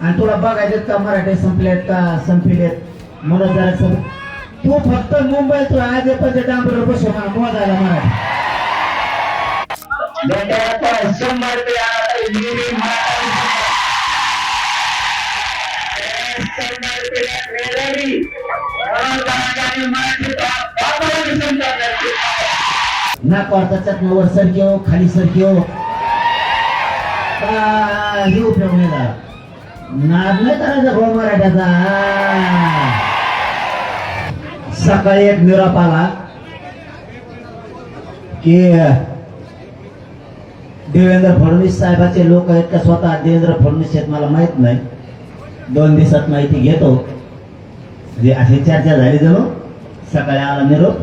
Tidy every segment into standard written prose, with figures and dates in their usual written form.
आणि तुला बघायचं का मराठी संपलेत का संपलेत म्हणून जरा तू फक्त मुंबईत आज पण डांबर बस मोजायला मराठी ना कोर्टाच्यात वर सरकी हो खाली सरकी हो काही उपयोग नाही झाला. नाद नाही करायचा भाऊ मराठ्याचा. सकाळी एक निरोप आला की देवेंद्र फडणवीस साहेबाचे लोक आहेत का स्वतः देवेंद्र फडणवीस आहेत मला माहित नाही. 2 दिवसात माहिती घेतो. अशी चर्चा झाली जणू. सकाळी आला निरोप.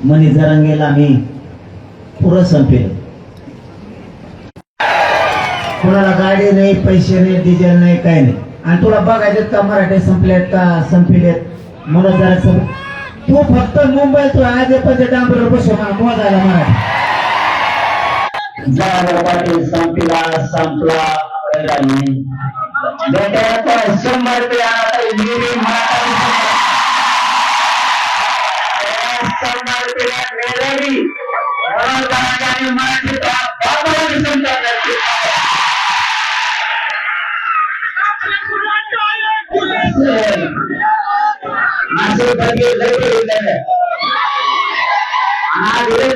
मनी जरांगेला मी पुरं संपेल. कोणाला गाडी नाही पैसे नाही डिझेल नाही काही नाही. आणि तुला बघायचं का मराठी संपलेत का संपलेत म्हणून जरा तू फक्त मुंबईत आज पण डांबर बस मोजायला मराठी पाटील संपला संपला शंभर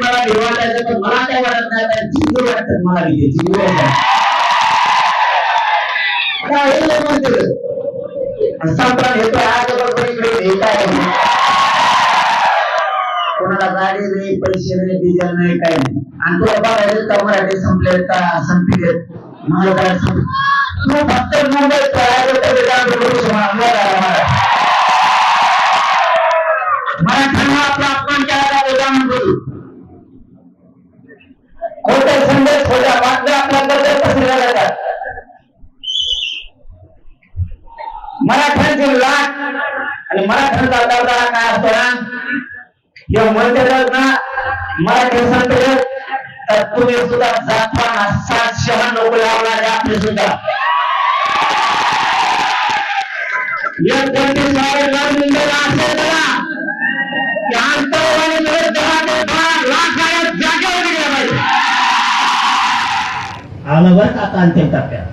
मला वाटायचं पण मला काय वाटत नाही. आता चिंगूर वाटतात मला तिथे चिंगूर संपला घेतो कोणाला गाडी नाही पैसे नाही डिझेल नाही काही नाही. आणि तुला बघायचं का मराठी संपलेत का संपलेत मला काय तू फक्त मुंबईत मराठ्यांना आपला अपमान केला उदाहरण करू. खोटे संदेश खोट्या बातम्या आपल्याबद्दल पसरल्या जातात. मराठ्यांची लाट आणि मराठ्यांचा दर्जा काय असतो ना हे म्हणते ना मराठी संपले तर तुम्ही सुद्धा जाताना 796 लावणारे आपले सुद्धा एक कोणती सारे लाभ मुंबईला असेल ना की आंतरवाणी लाख जागेवर गेला पाहिजे. आलं बरं का आता अंतिम टप्प्यात.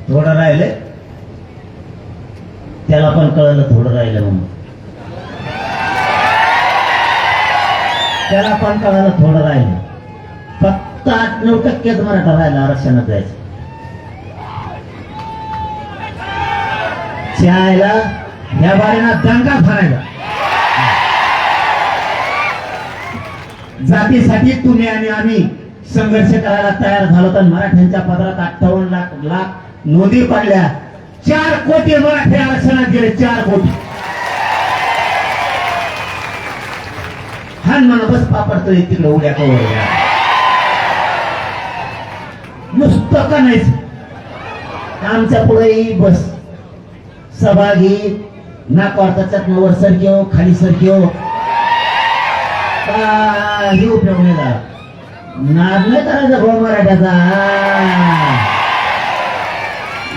थोडं राहिले त्याला पण कळलं थोडं राहिलं म्हणून. त्याला पण कळलं थोडं राहिलं. फक्त 8-9% मराठा राहिला आरक्षणात जायचं. शाळेला ह्या बारीना दंगा भरायचा. जातीसाठी तुम्ही आणि आम्ही संघर्ष करायला तयार झालो तर मराठ्यांच्या पदरात 58 लाख नोंदी पडल्या. 4 कोटी मराठी आरक्षणात गेले. 4 कोटी. हा म्हणा बस पापडतो तिकडे उड्या कवर नुसतं का नाहीच. आमच्या पुढे बस सभा घे ना कोर्टाच्यात वर सरकी हो खाली सरकी हो काही उपयोग नाही झाला. नाद नाही करायचा भाऊ मराठ्याचा.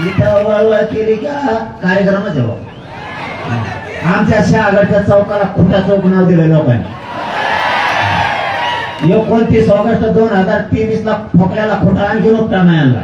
इथं वळवळ केली का कार्यक्रमच आहे. आमच्या शहागडच्या चौकाला खुटा चौक नाव दिलं लोकांनी. 29 ऑगस्ट 2023 ला ठोकल्याला खुटा आणखी उपटा नाही आणला.